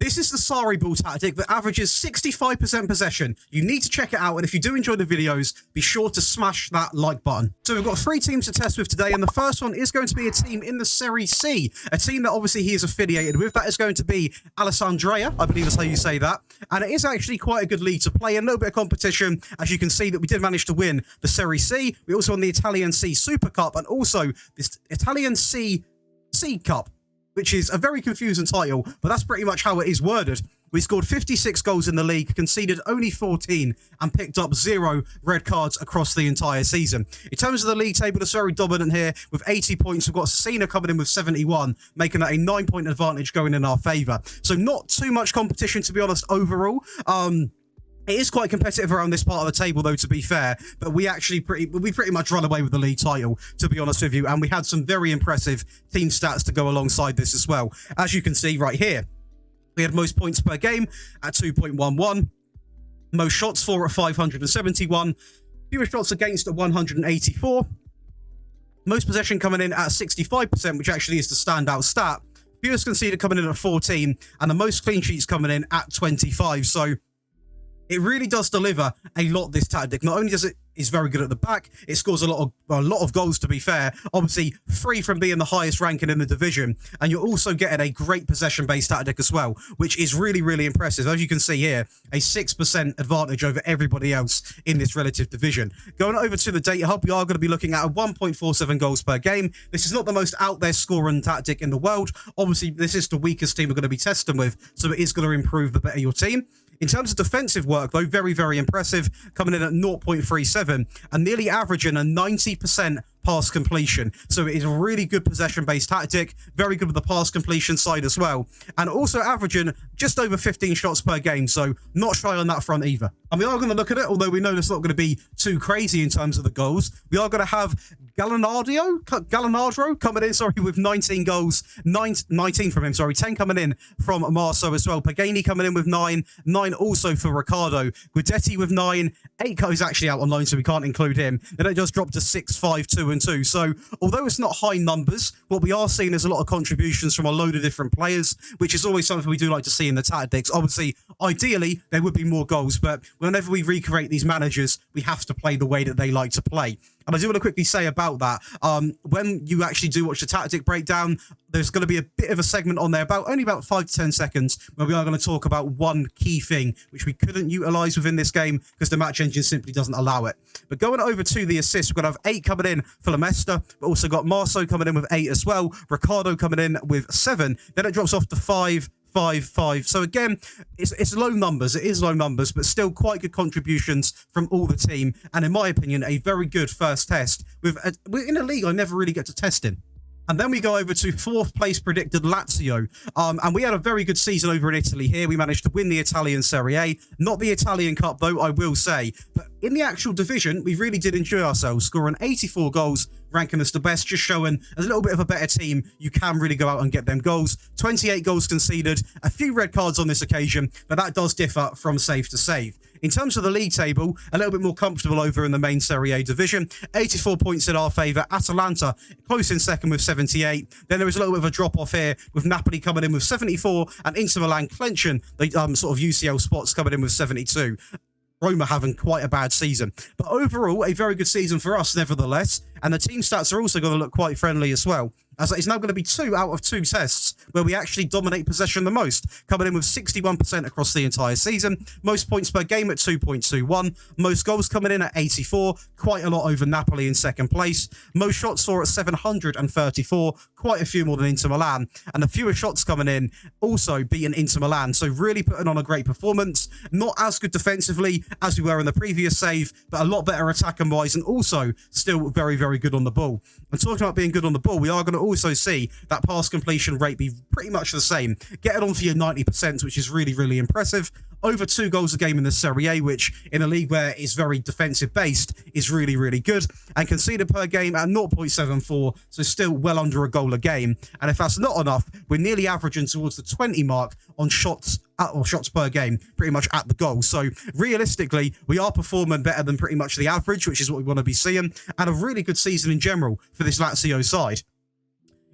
This is the Sarri ball tactic that averages 65% possession. You need to check it out, and if you do enjoy the videos, be sure to smash that like button. So we've got 3 teams to test with today, and the first one is going to be a team in the Serie C, a team that obviously he is affiliated with. That is going to be Alessandria, I believe that's how you say that. And it is actually quite a good league to play, and a little bit of competition. As you can see, that we did manage to win the Serie C. We also won the Italian C Super Cup, and also this Italian C Cup, which is a very confusing title, but that's pretty much how it is worded. We scored 56 goals in the league, conceded only 14, and picked up 0 red cards across the entire season. In terms of the league table, it's very dominant here with 80 points. We've got Cena coming in with 71, making that a 9-point advantage going in our favour. So not too much competition, to be honest, overall. It is quite competitive around this part of the table, though, to be fair, but we pretty much run away with the league title, to be honest with you, and we had some very impressive team stats to go alongside this as well. As you can see right here, we had most points per game at 2.11, most shots for at 571, fewer shots against at 184, most possession coming in at 65%, which actually is the standout stat, fewest conceded coming in at 14, and the most clean sheets coming in at 25. So it really does deliver a lot, this tactic. Not only does it is very good at the back, it scores a lot of goals, to be fair. Obviously, free from being the highest ranking in the division. And you're also getting a great possession-based tactic as well, which is really, really impressive. As you can see here, a 6% advantage over everybody else in this relative division. Going over to the data hub, we are going to be looking at a 1.47 goals per game. This is not the most out there scoring tactic in the world. Obviously, this is the weakest team we're going to be testing with, so it is going to improve the better your team. In terms of defensive work, though, very, very impressive, coming in at 0.37 and nearly averaging a 90% pass completion. So it is a really good possession-based tactic, very good with the pass completion side as well, and also averaging just over 15 shots per game, so not shy on that front either. And we are going to look at it, although we know it's not going to be too crazy in terms of the goals. We are going to have Gallinardro coming in, with 19 goals, 19 from him, 10 coming in from Marso as well. Pagani coming in with 9 also for Riccardo. Guidetti with 9, 8 goes actually out on loan, so we can't include him. Then it just dropped to 6, 5, 2 and 2. So although it's not high numbers, what we are seeing is a lot of contributions from a load of different players, which is always something we do like to see in the tactics. Obviously, ideally, there would be more goals, but whenever we recreate these managers, we have to play the way that they like to play. And I do want to quickly say about that, when you actually do watch the tactic breakdown, there's going to be a bit of a segment on there, only about 5 to 10 seconds, where we are going to talk about one key thing, which we couldn't utilise within this game because the match engine simply doesn't allow it. But going over to the assists, we're going to have 8 coming in for Lamesta, but also got Marso coming in with 8 as well, Riccardo coming in with 7, then it drops off to 5, 5, 5. So again, it's low numbers. It is low numbers, but still quite good contributions from all the team. And in my opinion, a very good first test. We're in a league I never really get to test in. And then we go over to 4th place predicted Lazio. And we had a very good season over in Italy here. We managed to win the Italian Serie A. Not the Italian Cup, though, I will say. But in the actual division, we really did enjoy ourselves, scoring 84 goals, ranking us the best, just showing as a little bit of a better team, you can really go out and get them goals. 28 goals conceded, a few red cards on this occasion, but that does differ from save to save. In terms of the league table, a little bit more comfortable over in the main Serie A division. 84 points in our favour. Atalanta close in second with 78. Then there was a little bit of a drop-off here with Napoli coming in with 74 and Inter Milan clenching the sort of UCL spots, coming in with 72. Roma having quite a bad season. But overall, a very good season for us, nevertheless. And the team stats are also going to look quite friendly as well, as it's now going to be 2 out of 2 tests where we actually dominate possession the most, coming in with 61% across the entire season, most points per game at 2.21, most goals coming in at 84, quite a lot over Napoli in second place, most shots for at 734, quite a few more than Inter Milan, and the fewer shots coming in also beating Inter Milan, so really putting on a great performance. Not as good defensively as we were in the previous save, but a lot better attacking wise, and also still very, very good on the ball. And talking about being good on the ball, we are going to also see that pass completion rate be pretty much the same. Get it on for your 90%, which is really, really impressive. Over 2 goals a game in the Serie A, which in a league where it's very defensive based is really, really good. And conceded per game at 0.74, so still well under a goal a game. And if that's not enough, we're nearly averaging towards the 20 mark on shots per game, pretty much at the goal. So realistically, we are performing better than pretty much the average, which is what we want to be seeing, and a really good season in general for this Lazio side.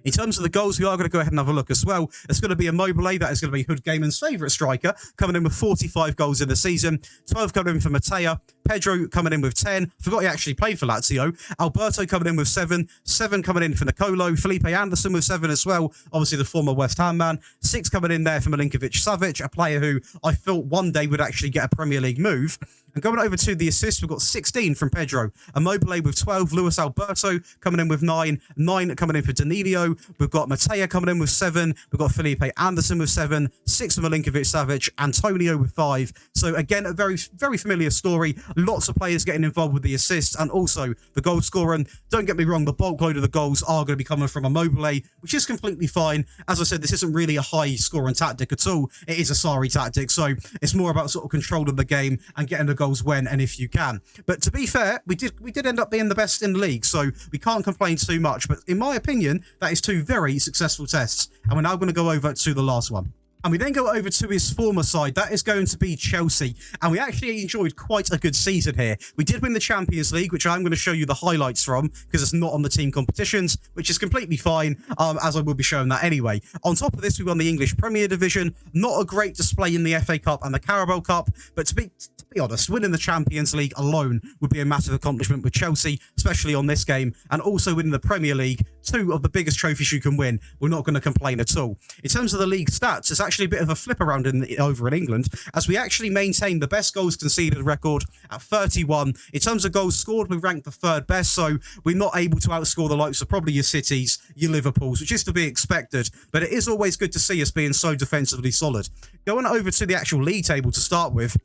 In terms of the goals, we are going to go ahead and have a look as well. It's going to be Immobile. That is going to be Hood Gaiman's favourite striker, coming in with 45 goals in the season. 12 coming in for Mattea. Pedro coming in with 10. Forgot he actually played for Lazio. Alberto coming in with 7. 7 coming in for Nicolo. Felipe Anderson with 7 as well. Obviously the former West Ham man. 6 coming in there for Milinkovic-Savic, a player who I thought one day would actually get a Premier League move. And going over to the assists, we've got 16 from Pedro. Immobile with 12. Luis Alberto coming in with 9. 9 coming in for Danilo. We've got Mattea coming in with 7. We've got Felipe Anderson with 7. 6 for Milinkovic-Savic. Antonio with 5. So again, a very, very familiar story. Lots of players getting involved with the assists and also the goal scoring. Don't get me wrong, the bulk load of the goals are going to be coming from Immobile, which is completely fine. As I said, this isn't really a high scoring tactic at all. It is a Sarri tactic, so it's more about sort of controlling the game and getting the goals when and if you can. But to be fair, we did end up being the best in the league, so we can't complain too much. But in my opinion, that is 2 very successful tests. And we're now going to go over to the last one. And we then go over to his former side. That is going to be Chelsea. And we actually enjoyed quite a good season here. We did win the Champions League, which I'm going to show you the highlights from because it's not on the team competitions, which is completely fine, as I will be showing that anyway. On top of this, we won the English Premier Division. Not a great display in the FA Cup and the Carabao Cup, but to be honest, winning the Champions League alone would be a massive accomplishment with Chelsea, especially on this game, and also winning the Premier League, 2 of the biggest trophies you can win. We're not going to complain at all. In terms of the league stats, it's actually a bit of a flip around over in England, as we actually maintain the best goals conceded record at 31. In terms of goals scored, we ranked the 3rd best, so we're not able to outscore the likes of probably your Cities, your Liverpools, which is to be expected, but it is always good to see us being so defensively solid. Going over to the actual league table to start with,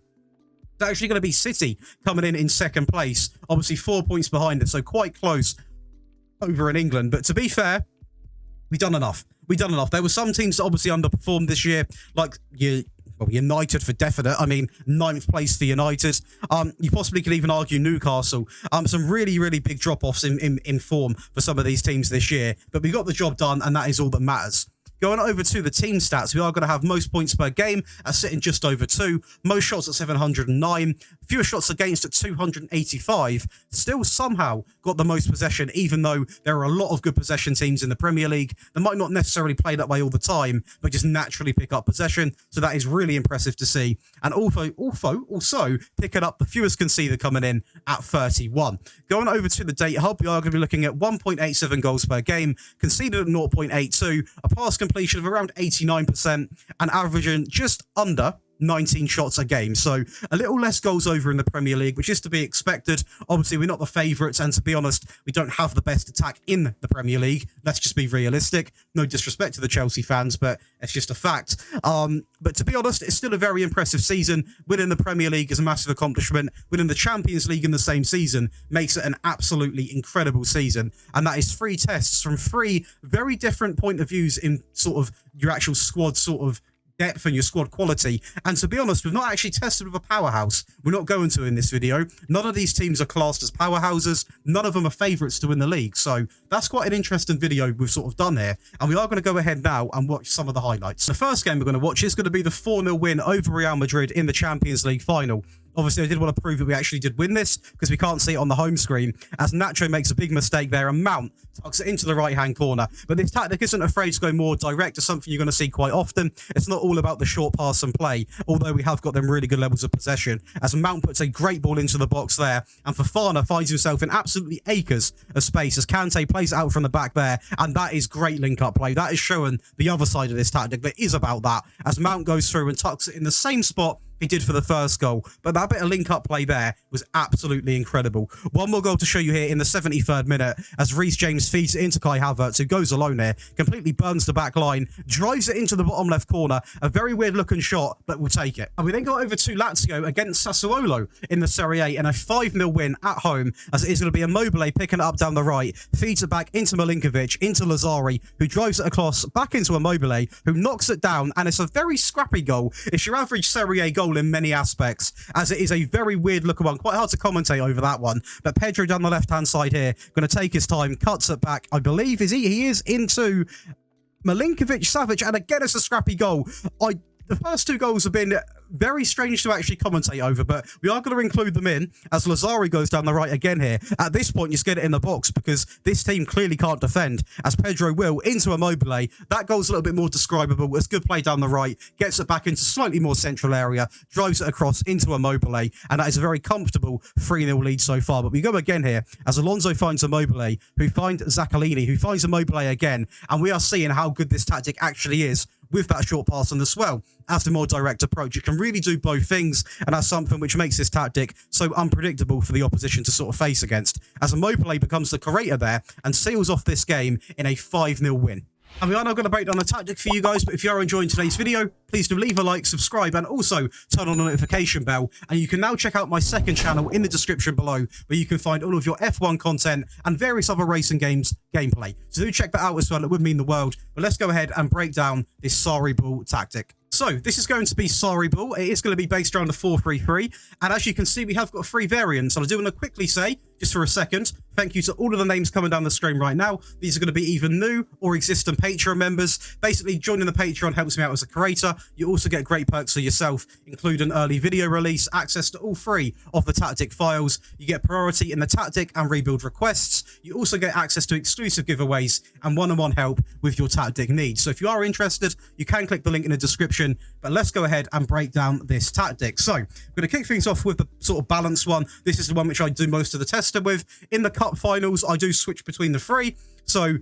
it's actually going to be City coming in 2nd place, obviously 4 points behind it, so quite close over in England. But to be fair, we've done enough. There were some teams that obviously underperformed this year, like United for definite. I mean, 9th place for United. You possibly could even argue Newcastle. Some really, really big drop-offs in form for some of these teams this year. But we got the job done, and that is all that matters. Going over to the team stats, we are going to have most points per game at sitting just over 2, most shots at 709, fewer shots against at 285, still somehow got the most possession, even though there are a lot of good possession teams in the Premier League that might not necessarily play that way all the time, but just naturally pick up possession, so that is really impressive to see. And also picking up the fewest conceded coming in at 31. Going over to the data hub, we are going to be looking at 1.87 goals per game, conceded at 0.82, a pass completion of around 89%, and averaging just under 19 shots a game. So a little less goals over in the Premier League, which is to be expected. Obviously, we're not the favourites, and to be honest, we don't have the best attack in the Premier League. Let's just be realistic. No disrespect to the Chelsea fans, but it's just a fact. But to be honest, it's still a very impressive season. Winning the Premier League is a massive accomplishment. Winning the Champions League in the same season makes it an absolutely incredible season. And that is 3 tests from 3 very different point of views in sort of your actual squad sort of depth and your squad quality. And to be honest, we've not actually tested with a powerhouse. We're not going to in this video. None of these teams are classed as powerhouses. None of them are favourites to win the league. So that's quite an interesting video we've sort of done here. And we are going to go ahead now and watch some of the highlights. The first game we're going to watch is going to be the 4-0 win over Real Madrid in the Champions League final. Obviously, I did want to prove that we actually did win this because we can't see it on the home screen, as Nacho makes a big mistake there and Mount tucks it into the right-hand corner. But this tactic isn't afraid to go more direct. It's something you're going to see quite often. It's not all about the short pass and play, although we have got them really good levels of possession, as Mount puts a great ball into the box there, and Fofana finds himself in absolutely acres of space as Kante plays it out from the back there, and that is great link-up play. That is showing the other side of this tactic that is about that, as Mount goes through and tucks it in the same spot he did for the first goal. But that bit of link-up play there was absolutely incredible. One more goal to show you here in the 73rd minute, as Reece James feeds it into Kai Havertz, who goes alone here, completely burns the back line, drives it into the bottom left corner. A very weird-looking shot, but we'll take it. And we then go over to Lazio against Sassuolo in the Serie A in a 5-0 win at home, as it is going to be Immobile picking it up down the right, feeds it back into Milinkovic, into Lazari, who drives it across back into Immobile, who knocks it down, and it's a very scrappy goal. It's your average Serie A goal in many aspects, as it is a very weird looking one. Quite hard to commentate over that one, but Pedro down the left-hand side here, going to take his time, cuts it back, I believe, he is into Milinkovic-Savic, and again, it's a scrappy goal. The first 2 goals have been very strange to actually commentate over, but we are going to include them in as Lazari goes down the right again here. At this point, you just get it in the box because this team clearly can't defend, as Pedro will into Immobile. That goal's a little bit more describable. It's good play down the right, gets it back into slightly more central area, drives it across into Immobile, and that is a very comfortable 3-0 lead so far. But we go again here as Alonso finds Immobile, who finds Zaccolini, who finds Immobile again, and we are seeing how good this tactic actually is with that short pass on the swell. After more direct approach, you can really do both things, and that's something which makes this tactic so unpredictable for the opposition to sort of face against, as Immobile becomes the creator there and seals off this game in a 5-0 win. And we are now going to break down the tactic for you guys, but if you are enjoying today's video, please do leave a like, subscribe, and also turn on the notification bell. And you can now check out my second channel in the description below, where you can find all of your F1 content and various other racing games gameplay. So do check that out as well, it would mean the world. But let's go ahead and break down this SARRIBALL tactic. So, this is going to be SARRIBALL. It is going to be based around the 4-3-3. And as you can see, we have got 3 variants. And I do want to quickly say, just for a second, thank you to all of the names coming down the screen right now. These are going to be either new or existing Patreon members. Basically, joining the Patreon helps me out as a creator. You also get great perks for yourself, including early video release, access to all 3 of the tactic files. You get priority in the tactic and rebuild requests. You also get access to exclusive giveaways and one-on-one help with your tactic needs. So if you are interested, you can click the link in the description. But let's go ahead and break down this tactic. So I'm going to kick things off with the sort of balanced one. This is the one which I do most of the testing with. In the cup finals, I do switch between the 3. So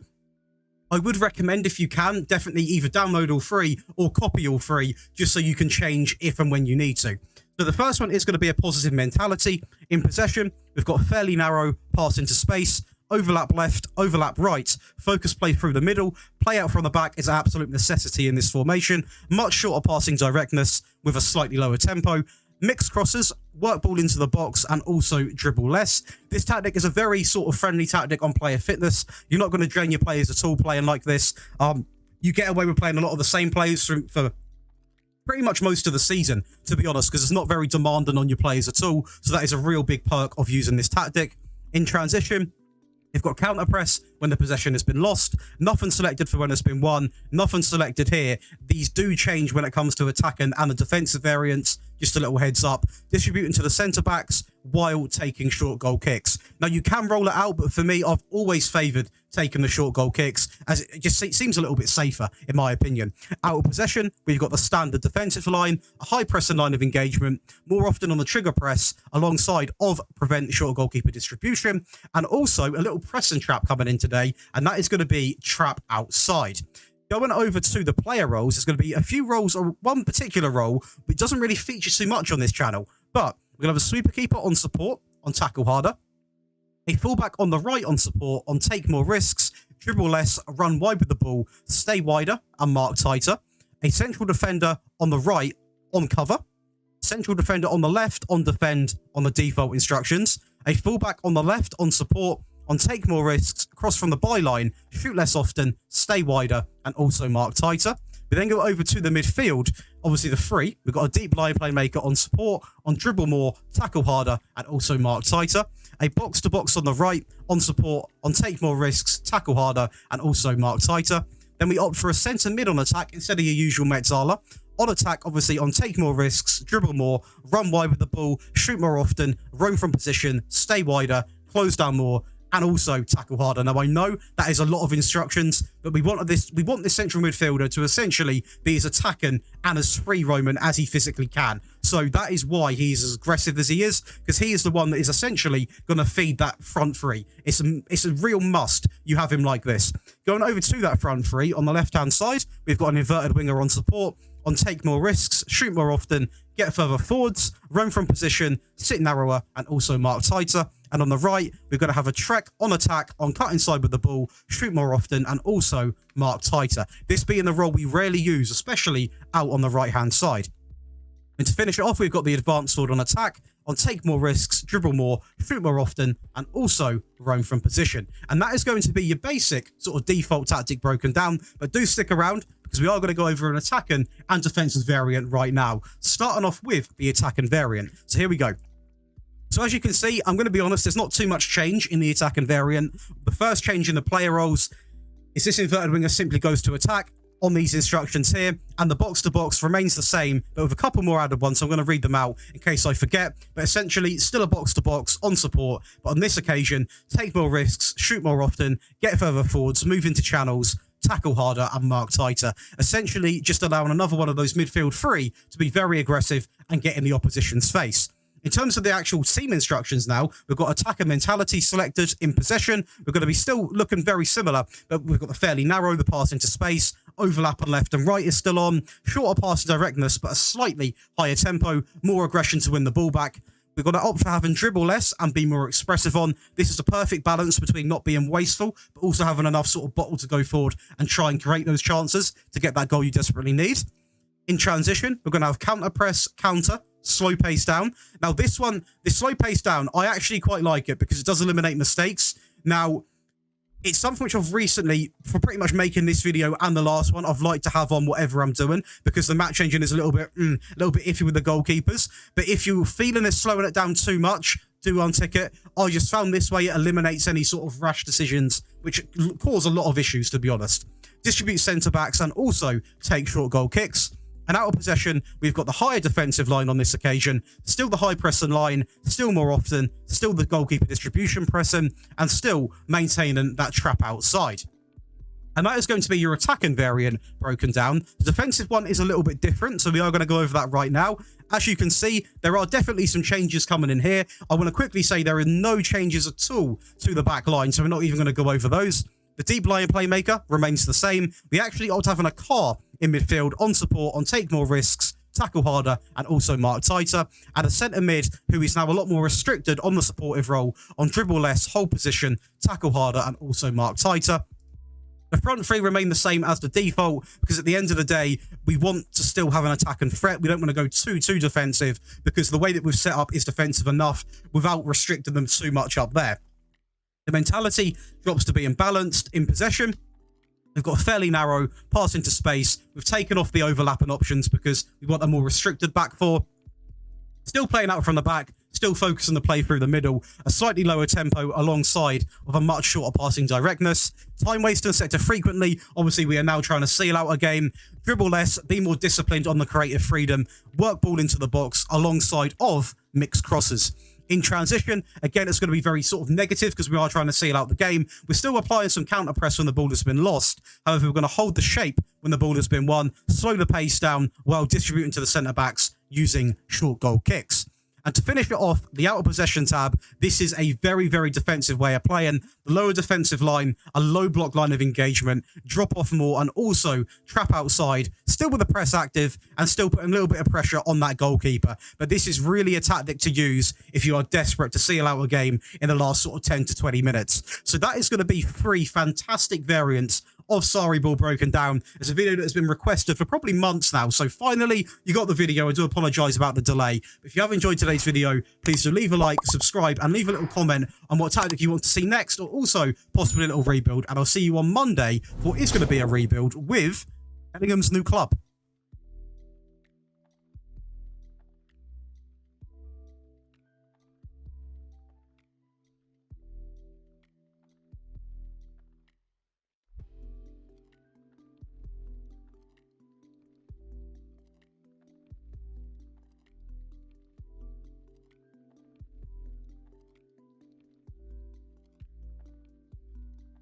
I would recommend, if you can, definitely either download all 3 or copy all 3, just so you can change if and when you need to. So the first one is going to be a positive mentality. In possession, we've got a fairly narrow pass into space. Overlap left, overlap right, focus play through the middle, play out from the back is an absolute necessity in this formation, much shorter passing directness with a slightly lower tempo, mixed crosses, work ball into the box, and also dribble less. This tactic is a very sort of friendly tactic on player fitness. You're not going to drain your players at all playing like this. You get away with playing a lot of the same players for pretty much most of the season, to be honest, because it's not very demanding on your players at all, so that is a real big perk of using this tactic. In transition, you've got counter press when the possession has been lost. Nothing selected for when it's been won. Nothing selected here. These do change when it comes to attacking and the defensive variants. Just a little heads up. Distributing to the centre backs while taking short goal kicks. Now, you can roll it out, but for me, I've always favoured taking the short goal kicks, as it just seems a little bit safer, in my opinion. Out of possession, we've got the standard defensive line, a high pressing line of engagement, more often on the trigger press, alongside of prevent short goalkeeper distribution, and also a little pressing trap coming in today, and that is going to be trap outside. Going over to the player roles, there's going to be a few roles, or one particular role, which doesn't really feature too much on this channel. But we're going to have a sweeper keeper on support, on tackle harder, a fullback on the right on support, on take more risks, dribble less, run wide with the ball, stay wider, and mark tighter, a central defender on the right on cover, central defender on the left on defend on the default instructions, a fullback on the left on support, on take more risks, cross from the byline, shoot less often, stay wider, and also mark tighter. We then go over to the midfield, obviously the 3. We've got a deep line playmaker on support, on dribble more, tackle harder, and also mark tighter. A box-to-box on the right, on support, on take more risks, tackle harder, and also mark tighter. Then we opt for a centre mid on attack instead of your usual Metzala. On attack, obviously, on take more risks, dribble more, run wide with the ball, shoot more often, roam from position, stay wider, close down more, and also tackle harder. Now, I know that is a lot of instructions, but we want this central midfielder to essentially be as attacking and as free roaming as he physically can. So that is why he's as aggressive as he is, because he is the one that is essentially going to feed that front 3. It's a real must you have him like this. Going over to that front 3, on the left-hand side, we've got an inverted winger on support, on take more risks, shoot more often, get further forwards, run from position, sit narrower, and also mark tighter. And on the right, we're going to have a Trek on attack, on cut inside with the ball, shoot more often, and also mark tighter. This being the role we rarely use, especially out on the right-hand side. And to finish it off, we've got the advanced sword on attack, on take more risks, dribble more, shoot more often, and also roam from position. And that is going to be your basic sort of default tactic broken down. But do stick around, because we are going to go over an attacking and defensive variant right now, starting off with the attacking variant. So here we go. So as you can see, I'm going to be honest, there's not too much change in the attacking variant. The first change in the player roles is this inverted winger simply goes to attack. on these instructions here, and the box-to-box remains the same, but with a couple more added ones, so I'm going to read them out in case I forget, but essentially still a box-to-box on support, but on this occasion, take more risks, shoot more often, get further forwards, move into channels, tackle harder, and mark tighter. Essentially, just allowing another one of those midfield three to be very aggressive and get in the opposition's face. In terms of the actual team instructions now, we've got attacker mentality selected in possession. We're going to be still looking very similar, but we've got the fairly narrow, the pass into space, overlap on left and right is still on, shorter passing directness, but a slightly higher tempo, more aggression to win the ball back. We've got to opt for having dribble less and be more expressive on. This is the perfect balance between not being wasteful, but also having enough sort of bottle to go forward and try and create those chances to get that goal you desperately need. In transition, we're going to have counter press, counter, slow pace down. Now this slow pace down, I actually quite like it because it does eliminate mistakes. Now, it's something which I've recently, for pretty much making this video and the last one, I've liked to have on whatever I'm doing because the match engine is a little bit iffy with the goalkeepers. But if you're feeling it slowing it down too much, do untick it. I just found this way it eliminates any sort of rash decisions, which cause a lot of issues, to be honest. Distribute centre backs and also take short goal kicks. And out of possession, we've got the higher defensive line on this occasion, still the high pressing line, still more often, still the goalkeeper distribution pressing, and still maintaining that trap outside. And that is going to be your attacking variant broken down. The defensive one is a little bit different, so we are going to go over that right now. As you can see, there are definitely some changes coming in here. I want to quickly say there are no changes at all to the back line, so we're not even going to go over those. The deep lying playmaker remains the same. We actually opt having a car in midfield on support, on take more risks, tackle harder, and also mark tighter. And a centre mid who is now a lot more restricted on the supportive role, on dribble less, hold position, tackle harder, and also mark tighter. The front three remain the same as the default because at the end of the day, we want to still have an attack and threat. We don't want to go too defensive because the way that we've set up is defensive enough without restricting them too much up there. The mentality drops to being balanced in possession. We've got a fairly narrow pass into space. We've taken off the overlapping options because we want a more restricted back four. Still playing out from the back, still focusing the play through the middle. A slightly lower tempo alongside of a much shorter passing directness. Time wasting set to frequently. Obviously, we are now trying to seal out a game. Dribble less, be more disciplined on the creative freedom. Work ball into the box alongside of mixed crosses. In transition, again, it's going to be very sort of negative because we are trying to seal out the game. We're still applying some counter press when the ball has been lost. However, we're going to hold the shape when the ball has been won, slow the pace down while distributing to the centre backs using short goal kicks. And to finish it off, the out of possession tab, this is a very defensive way of playing. The lower defensive line, a low block line of engagement, drop off more, and also trap outside, still with the press active, and still putting a little bit of pressure on that goalkeeper. But this is really a tactic to use if you are desperate to seal out a game in the last sort of 10 to 20 minutes. So that is going to be 3 fantastic variants of Sarri Ball broken down. It's a video that has been requested for probably months now. So finally, you got the video. I do apologise about the delay. But if you have enjoyed today's video, please do leave a like, subscribe, and leave a little comment on what tactic you want to see next, or also possibly a little rebuild. And I'll see you on Monday for what is going to be a rebuild with Bellingham's new club.